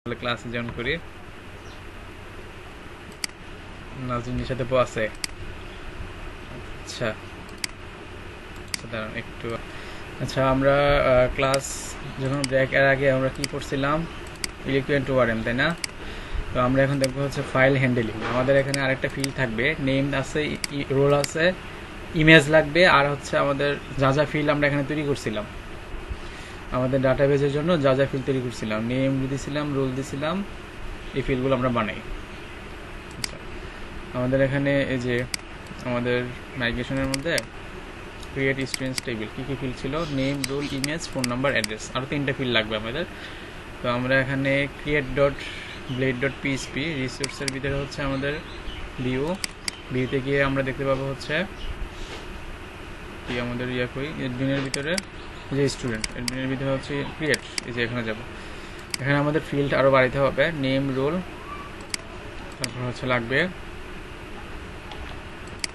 ক্লাসে জয়েন করি। নাজরিনের সাথে আছে। আচ্ছা দাঁড়ান একটু। আচ্ছা আমরা ক্লাস যখন ব্রেক এর আগে আমরা কি পড়ছিলাম? ইকুইভ্যালেন্ট টু আরএম, তাই না? তো আমরা এখন দেখবো হচ্ছে ফাইল হ্যান্ডেলিং। আমাদের এখানে আরেকটা ফিল্ড থাকবে, নেম আছে, রোল আছে, ইমেজ লাগবে, আর হচ্ছে আমাদের যা যা ফিল্ড আমরা এখানে তৈরি করছিলাম আমাদের ডাটাবেজের জন্য, যা যা ফিল্ড তৈরি করছিলাম, নেম দিয়েছিলাম, রোল দিয়েছিলাম, এই ফিল্ডগুলো আমরা বানাই। আচ্ছা আমাদের এখানে এই যে আমাদের মাইগ্রেশনের মধ্যে ক্রিয়েট স্টুডেন্টস টেবিল কী কী ফিল্ড ছিল? Name, roll, image, phone number, address, আরও 3টা ফিল্ড লাগবে আমাদের। তো আমরা এখানে create dot blade dot PHP রিসোর্সের ভিতরে হচ্ছে আমাদের ভিউতে গিয়ে আমরা দেখতে পাবো হচ্ছে কি আমাদের করি এডমিনের ভিতরে যে স্টুডেন্ট, এডমিনের ভিতরে হচ্ছে ক্রিয়েট, এই যে এখানে যাব। এখানে আমাদের ফিল্ড আরও বাড়াইতে হবে, নেম, রোল, তারপর হচ্ছে লাগবে,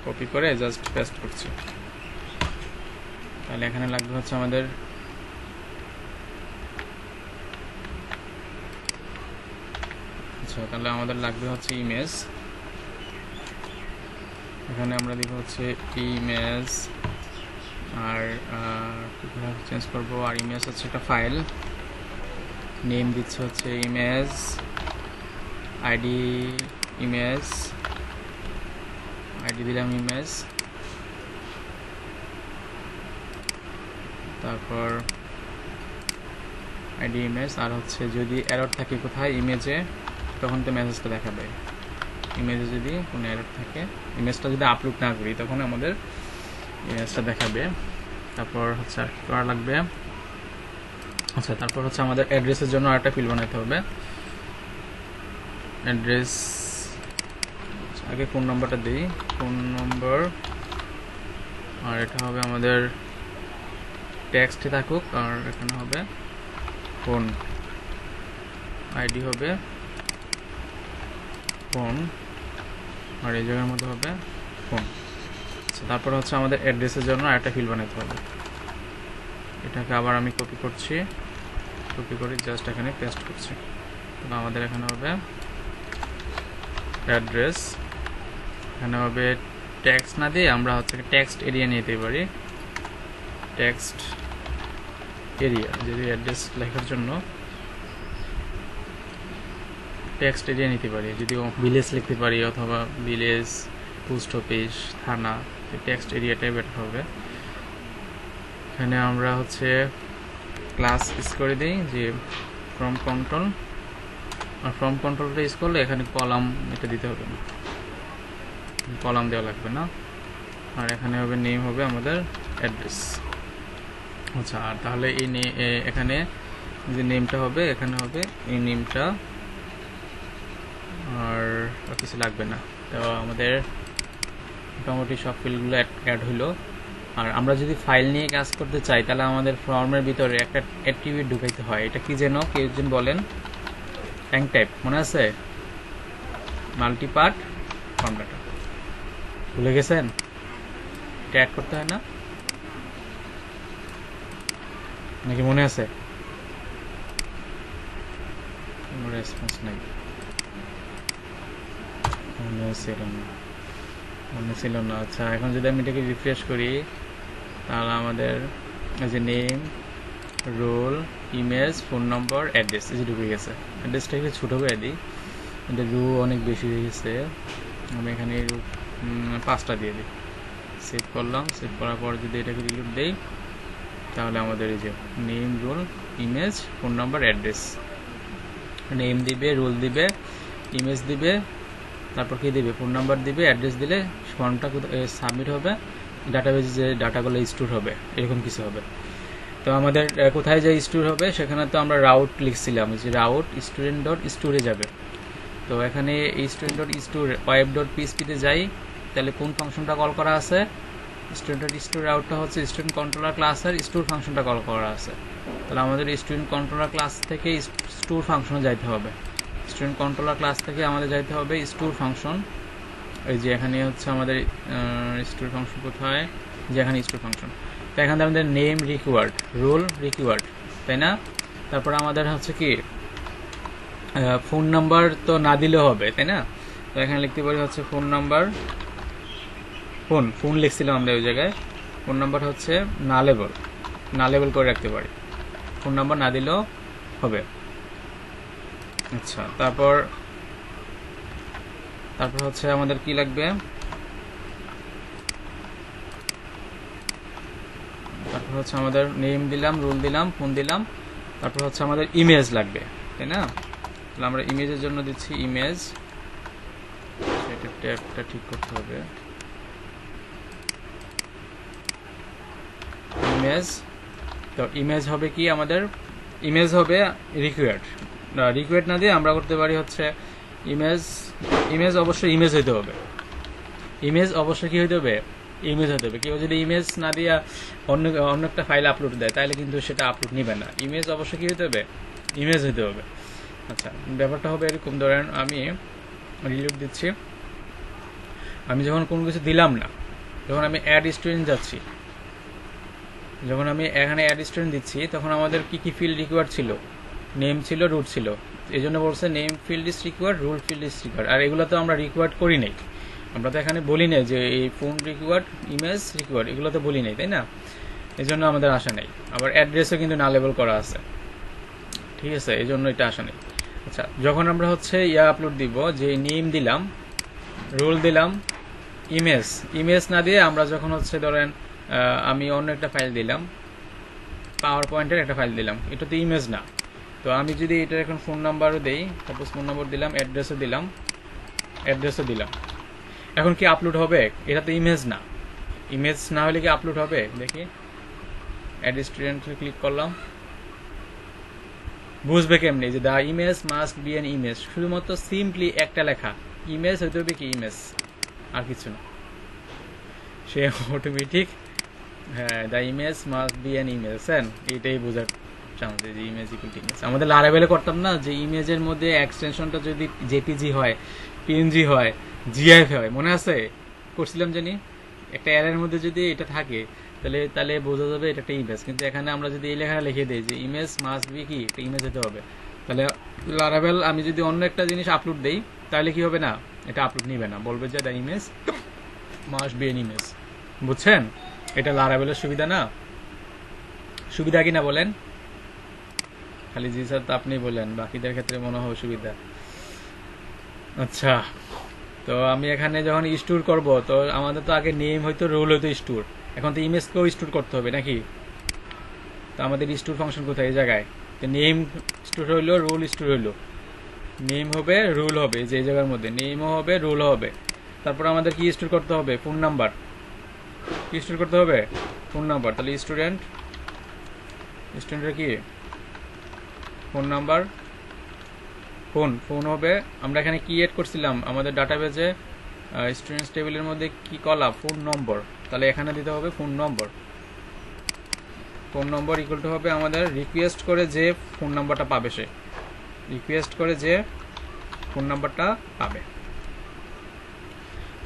কপি করে জাস্ট পেস্ট করছি। তাহলে এখানে লাগবে হচ্ছে আমাদের তাহলে আমাদের লাগবে হচ্ছে ইমেজ। এখানে আমরা দিব হচ্ছে ইমেজ, আর চেঞ্জ করব, আর ইমেজ হচ্ছে একটা ফাইল, নেম দিচ্ছে হচ্ছে ইমেজ, আইডি ইমেজ, আইডি দিলাম ইমেজ, তারপর আইডি ইমেজ, আর হচ্ছে যদি এরর থাকে কোথায় ইমেজে তখন তো মেসেজটা দেখাবে। ইমেজে যদি কোনো এরর থাকে, ইমেজটা যদি আপলোড না করি তখন আমাদের ইমেজটা দেখাবে। তারপর হচ্ছে আর কি করা লাগবে? আচ্ছা তারপর হচ্ছে আমাদের অ্যাড্রেসের জন্য আরেকটা ফিল্ড বানাতে হবে, অ্যাড্রেস। আগে ফোন নাম্বারটা দিই, ফোন নম্বর, আর এটা হবে আমাদের টেক্সটে থাকুক, আর এখানে হবে ফোন, আইডি হবে ফোন, আর এই জায়গার মধ্যে হবে ফোন। আচ্ছা তারপর হচ্ছে আমাদের অ্যাড্রেসের জন্য আরেকটা ফিল্ড বানাতে হবে। এটাকে আবার আমি কপি করছি, কপি করে জাস্ট এখানে পেস্ট করছি। তাহলে আমাদের এখানে হবে অ্যাড্রেস, এখানে হবে টেক্সট না দিয়ে আমরা হচ্ছে টেক্সট এরিয়া নিতে পারি, টেক্সট এরিয়া, যদি অ্যাড্রেস লেখার জন্য টেক্সট এরিয়া নিতে পারি, যদি ভিলেজ লিখতে পারি অথবা ভিলেজ, পোস্ট অফিস, থানা, টেক্সট এরিয়াটাই বেটার হবে। এখানে আমরা হচ্ছে ক্লাস ইউজ করে দিই যে ফ্রম কন্ট্রোল, আর ফ্রম কন্ট্রোলটা ইউজ করলে এখানে কলাম এটা দিতে হবে না, কলাম দেওয়া লাগবে না। আর এখানে হবে নেম, হবে আমাদের অ্যাড্রেস। আচ্ছা আর তাহলে এই এখানে যে নেমটা হবে এখানে হবে এই নেমটা, আর কিছু লাগবে না। তো আমাদের মোটামুটি সব ফিল্ডগুলো অ্যাড হইলো। আর আমরা যদি ফাইল নিয়ে কাজ করতে চাই তাহলে আমাদের ফর্মের ভিতরে একটা অ্যাট্রিবিউট ঢুকাইতে হয়। এটা কি যেন কেউ একজন বলেন? ট্যাঙ্ক টাইপ, মনে আছে? মাল্টিপার্ট ফর্ম ডাটা ভুলে গেছেন? এটা অ্যাড করতে হয় না নাকি মনে আছে? রেসপন্স নাই, মনে ছিল না। আচ্ছা এখন যদি আমি এটাকে রিফ্রেশ করি তাহলে আমাদের যে name, roll, image, phone number, address এই যে ঢুকে গেছে। অ্যাড্রেসটা একটু ছোটো করে দিই, এটা রো অনেক বেশি হয়ে গেছে, আমি এখানে 5টা দিয়ে দিই। সেভ করলাম, সেভ করার পর যদি এটাকে রিলোড দেই তাহলে আমাদের এই যে name, roll, image, phone number, address, name দিবে, রোল দিবে, ইমেজ দিবে, তারপর কি দিবে? ফোন নাম্বার দিবে, অ্যাড্রেস দিলে ফর্মটা সাবমিট হবে, ডাটাবেজে যে ডাটাগুলো স্টোর হবে এরকম কিছু হবে। তো আমাদের কোথায় যে স্টোর হবে সেখানে তো আমরা রাউট লিখছিলাম, যে রাউট স্টুডেন্ট ডট স্টোরে যাবে। তো এখানে student dot store web dot পিএইচপিতে যাই, তাহলে কোন ফাংশনটা কল করা আছে? স্টুডেন্ট ডট স্টোর রাউটটা হচ্ছে স্টুডেন্ট কন্ট্রোলার ক্লাসের স্টোর ফাংশনটা কল করা আছে। তাহলে আমাদের স্টুডেন্ট কন্ট্রোলার ক্লাস থেকে স্টোর ফাংশনে যাইতে হবে। স্টুডেন্ট কন্ট্রোলার ক্লাস থেকে আমাদের যাইতে হবে স্টোর ফাংশন। এই যে এখানে হচ্ছে আমাদের স্টোর ফাংশন কোথায়? যে এখানে স্টোর ফাংশন। তো এখানে আমাদের নেম রিকোয়ার্ড, রোল রিকোয়ার্ড, তাই না? তারপর আমাদের হচ্ছে কি ফোন নাম্বার তো না দিলেও হবে, তাই না? তো এখানে লিখতে পারি হচ্ছে ফোন নাম্বার, ফোন লিখছিলাম আমরা ওই জায়গায়, ফোন নাম্বার হচ্ছে না লেবেল করে রাখতে পারি, ফোন নাম্বার না দিলেও হবে। আচ্ছা, তারপর হচ্ছে আমাদের কি লাগবে, তারপর হচ্ছে আমাদের নেম দিলাম, রোল দিলাম, ফোন দিলাম, তারপর হচ্ছে আমাদের ইমেজ লাগবে, তাই না? তাহলে আমরা ইমেজের জন্য দিচ্ছি ইমেজ, সেটা ট্যাবটা ঠিক করতে হবে, ইমেজ। তো ইমেজ হবে কি আমাদের, ইমেজ হবে রিকোয়ার্ড না দিয়ে আমরা করতে পারি হচ্ছে ইমেজ অবশ্যই ইমেজ হইতে হবে, ইমেজ অবশ্যই কি হইতে হবে, ইমেজ হতে হবে। কেউ যদি ইমেজ না দিয়া অন্য একটা ফাইল আপলোড দেয় তাহলে কিন্তু সেটা আপলোড নিবে না, ইমেজ অবশ্যই কি হইতে হবে, ইমেজ হইতে হবে। আচ্ছা, ব্যাপারটা হবে এরকম, ধরেন আমি রিলোড দিচ্ছি, আমি যখন কোনো কিছু দিলাম না, যখন আমি অ্যাড স্টুডেন্ট যাচ্ছি, যখন আমি এখানে অ্যাড স্টুডেন্ট দিচ্ছি, তখন আমাদের কি কি ফিল্ড রিকোয়ার্ড ছিল, নেম ছিল, রুট ছিল, এই জন্য বলছে name field is required, rule field is required. আর এগুলো তো আমরা রিকোয়ার্ড করি নাই, আমরা তো এখানে বলি নাই যে এই ফোন রিকোয়ার্ড, ইমেজ রিকোয়ার্ড, এগুলো তো বলি নাই, তাই না? এই জন্য আমাদের আসা নেই। আবার অ্যাড্রেসও কিন্তু না লেবেল করা আছে, ঠিক আছে, এই জন্য এটা আসা নেই। আচ্ছা, যখন আমরা হচ্ছে আপলোড দিব, যে নেম দিলাম, রোল দিলাম, ইমেজ না দিয়ে আমরা যখন হচ্ছে ধরেন আমি অন্য একটা ফাইল দিলাম, পাওয়ার পয়েন্টের একটা ফাইল দিলাম, এটা তো ইমেজ না। তো আমি যদি এটা এখন ফোন নাম্বারও দেই, সাপোজ ফোন নাম্বার দিলাম, অ্যাড্রেসও দিলাম, এখন কি আপলোড হবে? এটা তো ইমেজ না, ইমেজ না হলে কি আপলোড হবে? দেখি, অ্যাড স্টুডেন্ট ক্লিক করলাম, বুঝবে কেমনি যে the image must be an image, শুধুমাত্র সিম্পলি একটা লেখা, ইমেজ হইতে হবে কি ইমেজ, আর কিছু না, সে অটোমেটিক, হ্যাঁ, the image must be an image, এটাই বোঝার চান্স যে ইমেজ ইকুয়াল টু ইমেজ। আমাদের লারাবেলে করতাম না যে ইমেজের মধ্যে এক্সটেনশনটা যদি জেপিজি হয়, পিএনজি হয়, জিআইএফ হয়, মনে আছে করছিলাম জানি, একটা এর মধ্যে যদি এটা থাকে তাহলে বোঝা যাবে এটা একটা ইমেজ। কিন্তু এখানে আমরা যদি এই লেখা লিখে দিই যে ইমেজ মাস্ট বি কি, একটা ইমেজ হতে হবে, তাহলে লারাবেল আমি যদি অন্য একটা জিনিস আপলোড দেই তাহলে কি হবে না, এটা আপলোড নিবে না, বলবে যে the image must be an image. বুঝছেন? এটা লারাবেলের সুবিধা না, সুবিধা কিনা বলেন? খালি জি স্যার তো আপনি বলেন, বাকিদের ক্ষেত্রে মনে হয় সুবিধা। আচ্ছা, তো আমি এখানে যখন স্টোর করব, তো আমাদের তো আগে নেম হয়তো, রোল হয়তো স্টোর, এখন তো ইমেজকেও স্টোর করতে হবে নাকি? তো আমাদের স্টোর ফাংশন কোথায়? এই জায়গায়। তো নেম স্টোর হইলো, রোল স্টোর হইলো, নেম হবে, রোল হবে, যে জায়গার মধ্যে নেমও হবে, রোল হবে। তারপর আমাদের কি স্টোর করতে হবে? Phone number. কি স্টোর করতে হবে? Phone number. তাহলে স্টুডেন্টের কি ফোন নাম্বার, ফোন হবে। আমরা এখানে কি এড করছিলাম আমাদের ডাটাবেজে, স্টুডেন্টস টেবিলের মধ্যে কি কলাম? ফোন নম্বর। তাহলে এখানে দিতে হবে ফোন নম্বর ইকুয়াল টু হবে আমাদের রিকোয়েস্ট করে যে ফোন নাম্বারটা পাবে, সে রিকোয়েস্ট করে যে ফোন নাম্বারটা পাবে।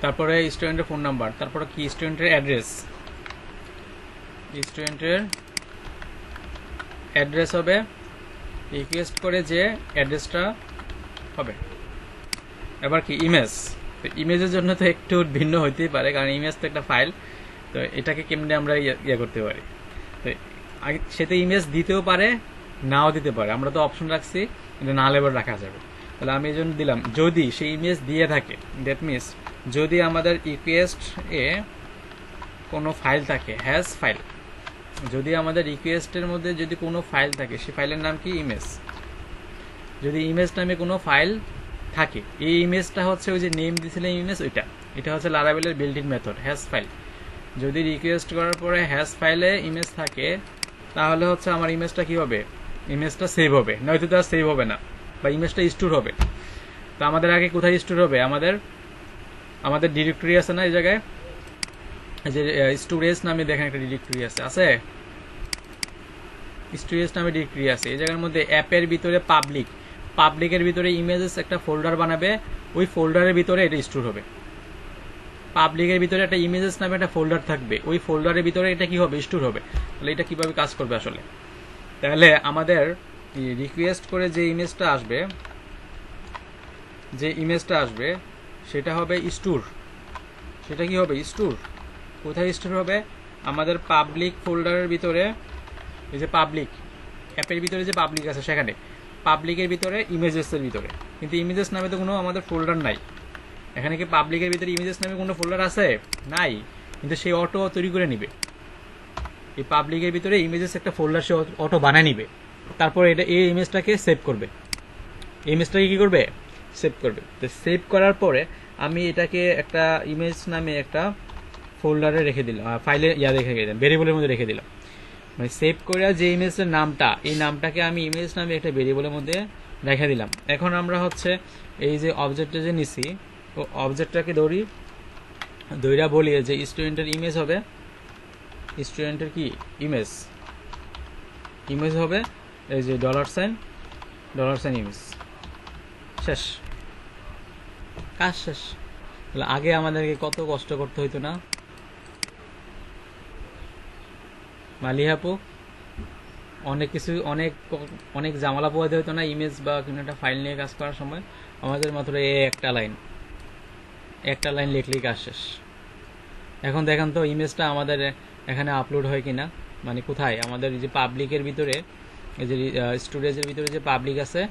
তারপরে স্টুডেন্টের ফোন নাম্বার, তারপরে কি স্টুডেন্টের অ্যাড্রেস হবে, রিকোয়েস্ট করে যে অ্যাড্রেসটা হবে। এবার কি ইমেজের জন্য তো একটু ভিন্ন হইতেই পারে, কারণ ইমেজ তো একটা ফাইল, তো এটাকে কেমনে আমরা ইয়ে করতে পারি? তো সে তো ইমেজ দিতেও পারে, নাও দিতে পারে, আমরা তো অপশন রাখছি কিন্তু না লেবেল রাখা যাবে। তাহলে আমি এই জন্য দিলাম যদি সে ইমেজ দিয়ে থাকে, দ্যাট মিনস যদি আমাদের রিকোয়েস্ট এ কোনো ফাইল থাকে, হ্যাজ ফাইল, যদি আমাদের রিকোয়েস্টের মধ্যে যদি কোনো ফাইল থাকে, সে ফাইলের নাম কি? ইমেজ। যদি ইমেজ নামে কোনো ফাইল থাকে, এই ইমেজটা হচ্ছে ওই যে নেম দিয়েছিলাম ইমেজ, এটা হচ্ছে লারাবেলের built in method has file. যদি রিকোয়েস্ট করার পরে হ্যাজ ফাইলে ইমেজ থাকে, তাহলে হচ্ছে আমার ইমেজটা কি হবে? ইমেজটা সেভ হবে, নয়তো তার সেভ হবে না, বা ইমেজটা স্টোর হবে। তো আমাদের আগে কোথায় স্টোর হবে? আমাদের ডিরেক্টরি আছে না এই জায়গায়, যে স্টোরেজ নামে দেখেন একটা ডিরেক্টরি আছে স্টোরেজ নামে ডিরেক্টরি আছে। এই জায়গার মধ্যে অ্যাপের ভিতরে পাবলিকের ভিতরে ইমেজেস একটা ফোল্ডার বানাবে, ওই ফোল্ডারের ভিতরে এটা স্টোর হবে। পাবলিকের ভিতরে একটা ইমেজেস নামে একটা ফোল্ডার থাকবে, ওই ফোল্ডারের ভিতরে এটা কি হবে? স্টোর হবে। তাহলে এটা কিভাবে কাজ করবে আসলে? তাহলে আমাদের রিকোয়েস্ট করে যে ইমেজটা আসবে, যে ইমেজটা আসবে সেটা হবে স্টোর। সেটা কি হবে? স্টোর। কোথায় স্টোর হবে? আমাদের পাবলিক ফোল্ডারের ভিতরে, এই যে পাবলিক অ্যাপের ভিতরে যে পাবলিক আছে সেখানে পাবলিকের ভিতরে ইমেজেসের ভিতরে। কিন্তু ইমেজেস নামে তো কোনো আমাদের ফোল্ডার নাই। এখানে কি পাবলিকের ভিতরে ইমেজেস নামে কোনো ফোল্ডার আছে? নাই। কিন্তু সে অটো তৈরি করে নিবে। এই পাবলিকের ভিতরে ইমেজেস একটা ফোল্ডার সে অটো বানায় নিবে। তারপর এটা এই ইমেজটাকে সেভ করবে। ইমেজটাকে কি করবে? সেভ করবে। তো সেভ করার পরে আমি এটাকে একটা ইমেজ নামে একটা ফোল্ডারে রেখে দিলাম, ফাইলে রেখে দিলাম, ভেরিয়েবলের মধ্যে রেখে দিলাম। মানে সেভ করে যে ইমেজের নামটা, এই নামটাকে আমি ইমেজ নামে একটা ভেরিয়েবলের মধ্যে রেখে দিলাম। এখন আমরা হচ্ছে এই যে অবজেক্টটা যে নিছি, ও অবজেক্টটাকে দৌড়া বলি যে স্টুডেন্টের ইমেজ হবে, স্টুডেন্টের কি ইমেজ হবে এই যে $সাইন ইমেজ। শেষ, কাজ শেষ। তাহলে আগে আমাদেরকে কত কষ্ট করতে হইতো না মালিহাপু? অনেক কিছু, অনেক জামালা পোয়াতে হইতো না ইমেজ বা কোনো একটা ফাইল নিয়ে কাজ করার সময়। আমাদের মাত্র একটা লাইন লিখলেই কাজ শেষ। এখন দেখেন তো ইমেজটা আমাদের এখানে আপলোড হয় কিনা, মানে কোথায়? আমাদের যে পাবলিকের ভিতরে, এই যে স্টোরেজের ভিতরে যে পাবলিক আছে,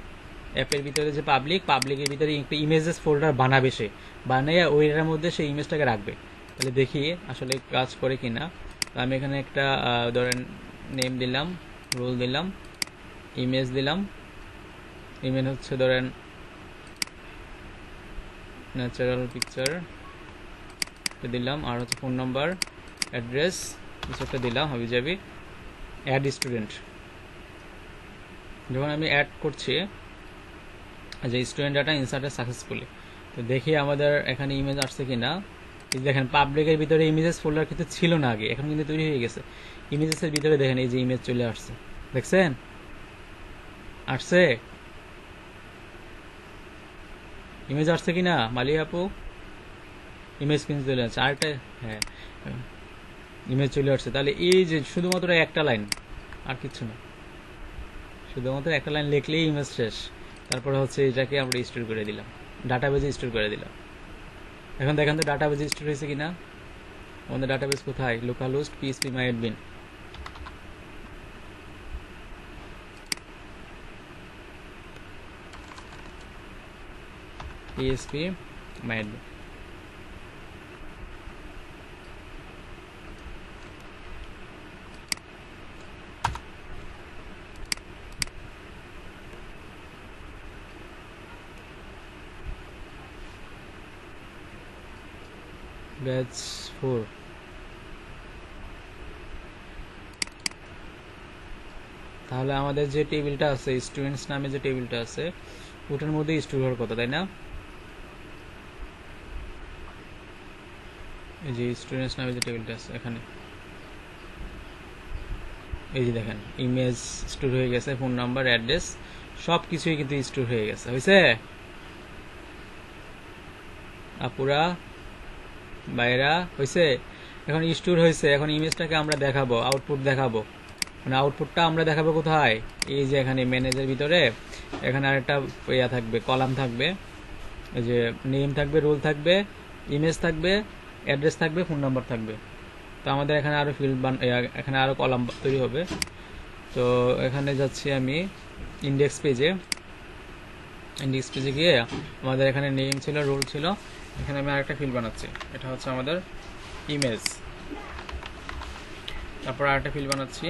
অ্যাপের ভিতরে যে পাবলিকের ভিতরে একটা ইমেজেস ফোল্ডার বানাবে, সে বানিয়ে ওইটার মধ্যে সেই ইমেজটাকে রাখবে। তাহলে দেখি আসলে কাজ করে কিনা। আমি এখানে একটা ধরেন নেম দিলাম, রোল দিলাম, ইমেজ দিলাম। ইমেজ হচ্ছে ধরেন ন্যাচারাল পিকচার দিলাম, আর হচ্ছে ফোন নাম্বার, অ্যাড্রেস কিছু একটা দিলাম, হবে যাবি অ্যাড স্টুডেন্ট। যখন আমি অ্যাড করছি যে স্টুডেন্ট ডাটা ইনসার্টেড সাকসেসফুলি, তো দেখি আমাদের এখানে ইমেজ আসছে কিনা। দেখেন পাবলিকের ভিতরে ইমেজেস ফোল্ডার কিন্তু ছিল না আগে, এখন কিন্তু তৈরি হয়ে গেছে। ইমেজেসের ভিতরে দেখেন এই যে ইমেজ চলে আসছে, দেখছেন? আসছে ইমেজ আসছে কিনা মালি আপু? ইমেজ কিন্তু চলে আসছে। আরেকটা, হ্যাঁ, ইমেজ চলে আসছে। তাহলে এই যে শুধুমাত্র একটা লাইন, আর কিছু না, শুধুমাত্র একটা লাইন লিখলেই ইমেজ শেষ। তারপরে হচ্ছে এটাকে আমরা স্টোর করে দিলাম, ডাটাবেজে স্টোর করে দিলাম। এখন দেখেন তো ডাটাবেজে স্টোর হয়েছে কিনা। আমাদের ডাটাবেজ কোথায়? Localhost phpMyAdmin। phpMyAdmin। ব্যাচ 4। তাহলে আমাদের যে টেবিলটা আছে, স্টুডেন্টস নামে যে টেবিলটা আছে, ওটার মধ্যে স্টোর হওয়ার কথা, তাই না? এই যে স্টুডেন্টস নামে যে টেবিলটা আছে এখানে, এই যে দেখেন ইমেজ স্টোর হয়ে গেছে, ফোন নাম্বার, অ্যাড্রেস সব কিছুই কিন্তু স্টোর হয়ে গেছে। হয়েছে আপুরা বাইরা? হয়েছে। এখন স্টোর হয়েছে। এখন ইমেজটাকে আমরা দেখাবো, আউটপুট দেখাবো। মানে আউটপুটটা আমরা দেখাবো কোথায়? এই যে এখানে ম্যানেজের ভিতরে এখানে আরেকটা ইয়া থাকবে, কলাম থাকবে, এই যে নেম থাকবে, রোল থাকবে, ইমেজ থাকবে, অ্যাড্রেস থাকবে, ফোন নাম্বার থাকবে। তো আমাদের এখানে আরো এখানে আরো কলাম তৈরি হবে। তো এখানে যাচ্ছি আমি ইন্ডেক্স পেজে গিয়ে আমাদের এখানে নেম ছিল, রোল ছিল, এখানে আমি আরেকটা ফিল্ড বানাচ্ছি। এটা হচ্ছে আমাদের ইমেজ। তারপর আরেকটা ফিল্ড বানাচ্ছি,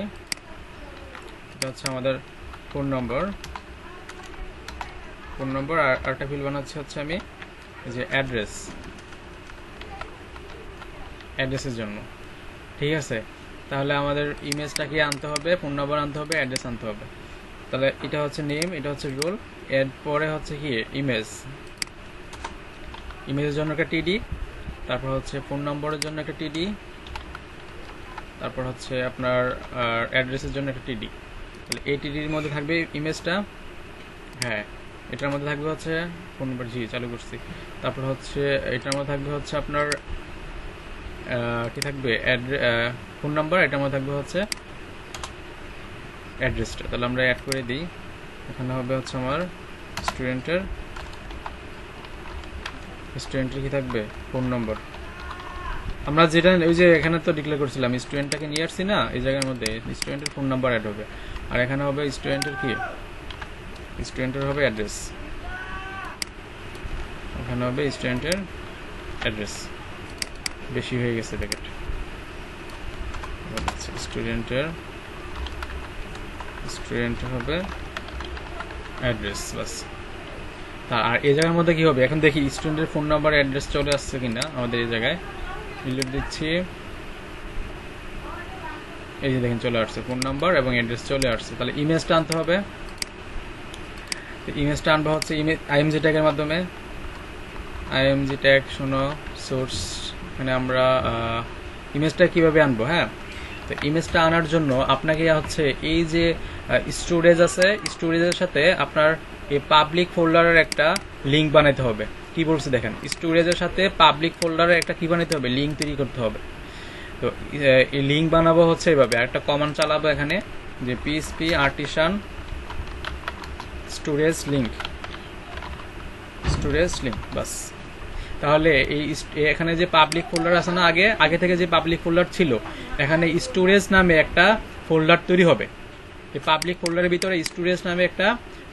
এটা হচ্ছে আমাদের ফোন নম্বর। আর আরেকটা ফিল্ড বানাচ্ছি হচ্ছে আমি যে অ্যাড্রেসের জন্য। ঠিক আছে, তাহলে আমাদের ইমেজটাকে আনতে হবে, ফোন নম্বর আনতে হবে, অ্যাড্রেস আনতে হবে। তাহলে এটা হচ্ছে নেম, এটা হচ্ছে রোল, এরপরে হচ্ছে কি ইমেজের জন্য একটা টিডি, তারপর হচ্ছে ফোন নম্বরের জন্য একটা টিডি, তারপর হচ্ছে আপনার অ্যাড্রেসের জন্য একটা টিডি। তাহলে এই টিডির মধ্যে থাকবে ইমেজটা, হ্যাঁ, এটার মধ্যে থাকবে হচ্ছে ফোন নম্বর, চালু করছি। তারপর হচ্ছে এটার মধ্যে থাকবে হচ্ছে আপনার কি থাকবে, ফোন নাম্বার, এটার মধ্যে থাকবে হচ্ছে অ্যাড্রেসটা। তাহলে আমরা অ্যাড করে দিই। এখানে হবে হচ্ছে আমার স্টুডেন্টের স্টুডেন্টের কি থাকবে ফোন নম্বর, আমরা যেটা ওই যে এখানে তো ডিক্লেয়ার করছিলাম স্টুডেন্টটাকে নিয়ে আসছি না, এই জায়গার মধ্যে স্টুডেন্টের ফোন নাম্বার অ্যাড হবে, আর এখানে হবে স্টুডেন্টের কি, স্টুডেন্টের হবে অ্যাড্রেস, এখানে হবে স্টুডেন্টের অ্যাড্রেস। বেশি হয়ে গেছে প্যাকেট, স্টুডেন্টের হবে অ্যাড্রেস বাস। আর এই জায়গার মধ্যে কি হবে, এখন দেখি স্টুডেন্টের ফোন নাম্বার অ্যাড্রেস চলে আসছে কিনা আমাদের এই জায়গায়। ডিলিট দিচ্ছি, এই যে দেখেন চলে আসছে ফোন নাম্বার এবং অ্যাড্রেস চলে আসছে। তাহলে ইমেজটা আনতে হবে, ইমেজটা আনবো হচ্ছে আইএমজি ট্যাগের মাধ্যমে। আইএমজি ট্যাগ শোনো সোর্স, এখানে আমরা ইমেজটা কিভাবে আনবো। হ্যাঁ, তো ইমেজটা আনার জন্য আপনাকে হচ্ছে এই যে স্টোরেজ আছে, স্টোরেজের সাথে আপনার এই পাবলিক ফোল্ডারের একটা লিঙ্ক বানাতে হবে। কি বলছে দেখেন, স্টোরেজের সাথে পাবলিক ফোল্ডারের একটা কি বানাতে হবে, লিঙ্ক তৈরি করতে হবে। তো এই লিঙ্ক বানাবো হচ্ছে এইভাবে, একটা কমান্ড চালাবো এখানে যে পিএসপি আর্টিসান স্টোরেজ লিঙ্ক, বাস। তাহলে এই এখানে যে পাবলিক ফোল্ডার আছে না, আগে থেকে যে পাবলিক ফোল্ডার ছিল, এখানে স্টোরেজ নামে একটা ফোল্ডার তৈরি হবে। এই পাবলিক ফোল্ডারের ভিতরে স্টোরেজ নামে একটা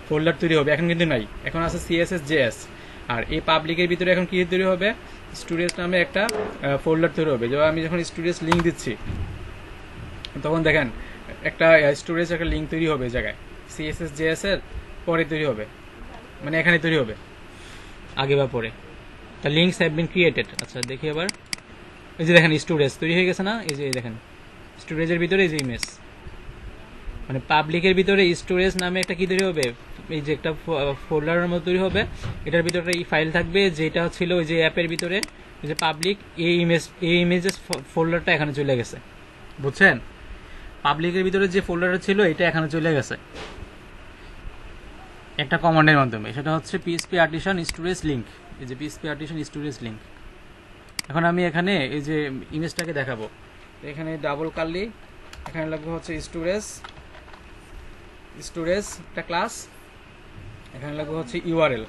ফোল্ডার তৈরি হবে, এখন কিন্তু নাই, এখন আছে CSS.js। আর এই পাবলিকের ভিতরে এখন কি তৈরি হবে, স্টোরেজ নামে একটা ফোল্ডার তৈরি হবে। যেমন আমি যখন স্টোরেজ লিঙ্ক দিচ্ছি তখন দেখেন একটা স্টোরেজ একটা লিঙ্ক তৈরি হবে এই জায়গায়, CSS.js এর পরে তৈরি হবে, মানে এখানে তৈরি হবে আগে বা পরে। The links have been created। আচ্ছা দেখি আবার, এই যে দেখেন স্টোরেজ তৈরি হয়ে গেছে না, এই যে দেখেন স্টোরেজের ভিতরে এই যে ইমেজ, মানে পাবলিকের ভিতরে স্টোরেজ নামে একটা কি তৈরি হবে, এই যে একটা ফোল্ডারের মতো তৈরি হবে। এটার ভিতরে এই ফাইল থাকবে যেটা ছিল ওই যে অ্যাপের ভিতরে, এই যে পাবলিক, এই ইমেজেস ফোল্ডারটা এখানে চলে গেছে, বুঝছেন? পাবলিকের ভিতরে যে ফোল্ডারটা ছিল এটা এখানে চলে গেছে একটা কমান্ডের মাধ্যমে, সেটা হচ্ছে পিএসপি আর্টিসান স্টোরেজ লিঙ্ক। এই যে পিএসপি আর্টিসান স্টোরেজ লিঙ্ক। এখন আমি এখানে এই যে ইমেজটাকে দেখাবো, এখানে ডাবল কার্লি, এখানে লাগবে হচ্ছে স্টোরেজ একটা ক্লাস, এখানে লাগবে হচ্ছে ইউআরএল,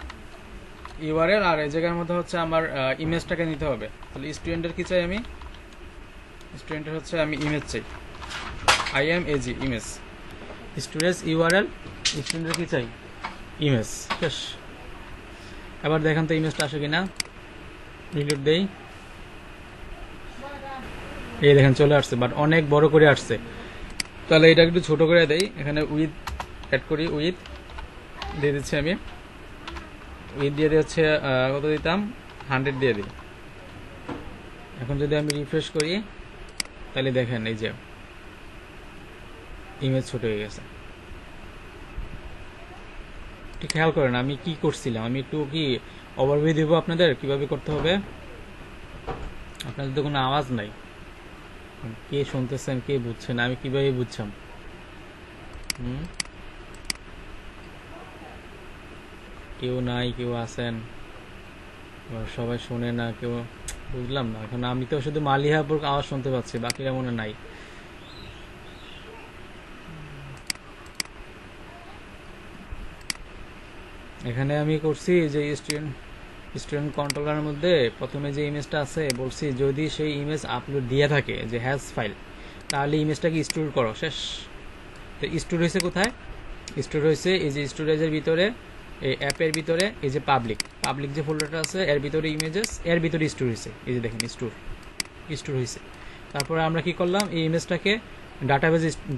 আর এই জায়গার মধ্যে হচ্ছে আমার ইমেজটাকে নিতে হবে। তাহলে স্টুডেন্টের কি চাই, আমি স্টুডেন্টের হচ্ছে আমি ইমেজ চাই, IMAG ইমেজ, স্টোরেজ ইউআরএল, স্টুডেন্টের কি চাই, ইমেজ, শেষ। এবার দেখেন তো ইমেজটা আসে কিনা, রিলোড দেই, এই দেখেন চলে আসছে, বাট অনেক বড় করে আসছে। তাহলে এটা একটু ছোট করে দেই, এখানে উইথ অ্যাড করি, উইথ দিয়ে দিচ্ছি আমি, উইথ দিয়ে হচ্ছে কত দিতাম, 100 দিয়ে দিই। এখন যদি আমি রিফ্রেশ করি তাহলে দেখেন এই যে ইমেজ ছোট হয়ে গেছে। একটু খেয়াল করেন আমি কি করছিলাম, আমি একটু কি ওভারভিউ দিব আপনাদের কিভাবে করতে হবে। আপনাদের তো কোনো আওয়াজ নাই, কে শুনতেছেন কে বুঝছেন, আমি কিভাবে বুঝছাম। কেউ নাই, কেউ আছেন, সবাই শুনে না, কেউ বুঝলাম না। এখন আমি তো শুধু মালিহাপুর আওয়াজ শুনতে পাচ্ছি, বাকিরা মনে নাই। এখানে আমি করছি যে স্টুডেন্ট কন্ট্রোলারের মধ্যে প্রথমে যে ইমেজটা আছে বলছি যদি সেই ইমেজ আপলোড দিয়ে থাকে যে হ্যাজ ফাইল, তাহলে ইমেজটাকে স্টোর করো, শেষ। তো স্টোর হয়েছে কোথায়, স্টোর হয়েছে এই যে স্টোরেজের ভিতরে, এই অ্যাপের ভিতরে, এই যে পাবলিক যে ফোল্ডারটা আছে এর ভিতরে ইমেজেস, এর ভিতরে স্টোর হয়েছে, এই যে দেখেন স্টোর হয়েছে। তারপরে আমরা কি করলাম, এই ইমেজটাকে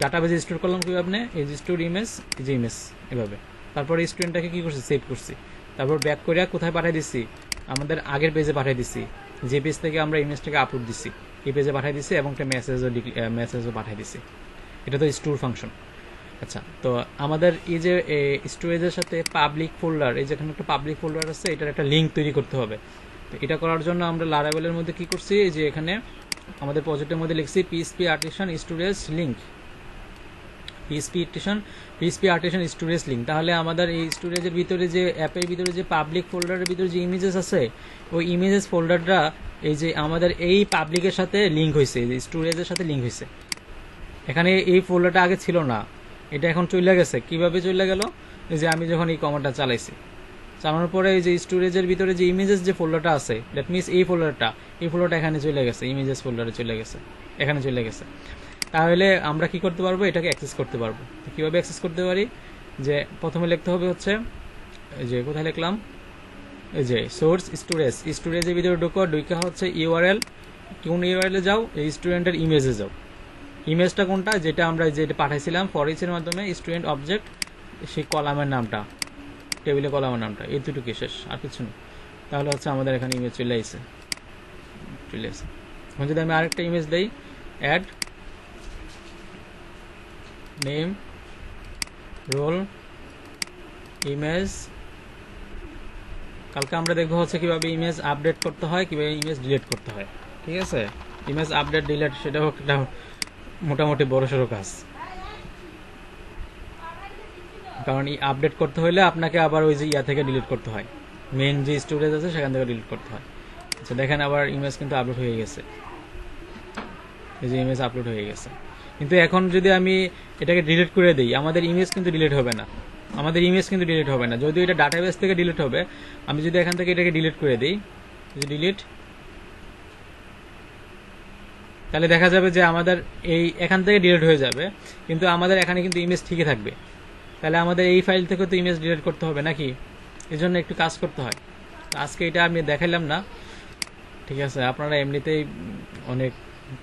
ডাটাবেজে স্টোর করলাম কিভাবে, এই যে স্টোর ইমেজ, এই যে ইমেজ এভাবে। তারপরে স্টুডেন্টটাকে কি করছি, সেভ করছি। তারপর ব্যাক করে কোথায় পাঠিয়ে দিচ্ছি, আমাদের আগের পেজে পাঠিয়ে দিচ্ছি, যে পেজ থেকে আমরা ইমেজটাকে আপলোড দিচ্ছি এই পেজে পাঠিয়ে দিচ্ছি, এবং একটা মেসেজও পাঠিয়ে দিচ্ছি। এটা তো স্টোর ফাংশন। আচ্ছা, তো আমাদের এই যে স্টোরেজের সাথে পাবলিক ফোল্ডার, এই যেখানে একটা পাবলিক ফোল্ডার আছে এটার একটা লিঙ্ক তৈরি করতে হবে। তো এটা করার জন্য আমরা লারাভেলের মধ্যে কি করছি, যে এখানে আমাদের প্রজেক্টের মধ্যে লিখছি PSP artisan storage link, PSP artisan storage link. তাহলে আমাদের এই স্টোরেজের ভিতরে যে অ্যাপের ভিতরে যে পাবলিক ফোল্ডারের ভিতরে যে ইমেজেস আছে, ওই ইমেজেস ফোল্ডারটা এই যে আমাদের এই পাবলিকের সাথে লিঙ্ক হয়েছে, এই যে স্টোরেজের সাথে লিঙ্ক হয়েছে। এখানে এই ফোল্ডারটা আগে ছিল না, এটা এখন চলে গেছে। কিভাবে চলে গেল, এই যে আমি যখন এই কমান্ডটা চালাইছি, চালানোর পরে এই যে স্টোরেজের ভিতরে যে ইমেজেস যে ফোল্ডারটা আছে, দ্যাট মিনস এই ফোল্ডারটা এখানে চলে গেছে, ইমেজেস ফোল্ডারে চলে গেছে, এখানে চলে গেছে। তাহলে আমরা কি করতে পারবো, এটাকে অ্যাক্সেস করতে পারবো। তো কীভাবে অ্যাক্সেস করতে পারি, যে প্রথমে লিখতে হবে হচ্ছে এই যে কোথায় লিখলাম, এই যে সোর্স স্টোরেজের ভিতরে ঢুকে হচ্ছে ইউআরএল, কোন ইউআরএলে যাও, এই স্টুডেন্টের ইমেজে যাও। ইমেজটা কোনটা, যেটা আমরা যেটা পাঠাইছিলাম ফর ইচের মাধ্যমে, স্টুডেন্ট অবজেক্ট, সেই কলামের নামটা, টেবিলে কলামের নামটা, এই দুটোকে শেষ, আর কিছু না। তাহলে হচ্ছে আমাদের এখানে ইমেজ চলে আসছে। এখন যদি আমি আরেকটা ইমেজ দেই, অ্যাড নেম রোল ইমেজ, কালকে আমরা দেখবো হচ্ছে কিভাবে ইমেজ আপডেট করতে হয়, কিভাবে ইমেজ ডিলিট করতে হয়। ঠিক আছে, ইমেজ আপডেট ডিলিট সেটাও একটা মোটামুটি বড়সড় কাজ, কারণ এই আপডেট করতে হলে আপনাকে আবার ওই যে থেকে ডিলিট করতে হয়, মেন যে স্টোরেজ আছে সেখান থেকে ডিলিট করতে হয়। আচ্ছা দেখেন, আবার ইমেজ কিন্তু আপলোড হয়ে গেছে, এই যে ইমেজ আপলোড হয়ে গেছে। কিন্তু এখন যদি আমি এটাকে ডিলিট করে দিই, আমাদের ইমেজ কিন্তু ডিলিট হবে না, যদিও এটা ডাটাবেস থেকে ডিলিট হবে। আমি যদি এখান থেকে এটাকে ডিলিট করে দিই, ডিলিট, তাহলে দেখা যাবে যে আমাদের এই এখান থেকে ডিলিট হয়ে যাবে, কিন্তু আমাদের এখানে কিন্তু ইমেজ ঠিকই থাকবে। তাহলে আমাদের এই ফাইল থেকে তো ইমেজ ডিলিট করতে হবে নাকি, এই জন্য একটু কাজ করতে হয়। আজকে এটা আমি দেখাইলাম না, ঠিক আছে। আপনারা এমনিতেই অনেক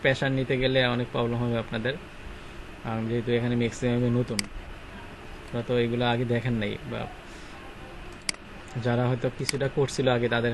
প্রেশার নিতে গেলে অনেক প্রবলেম হবে আপনাদের, কারণ যেহেতু এখানে ম্যাক্সিমাম নতুন, আপনারা তো এগুলো আগে দেখেন নাই, বা যারা হয়তো কিছুটা করছিল আগে তাদের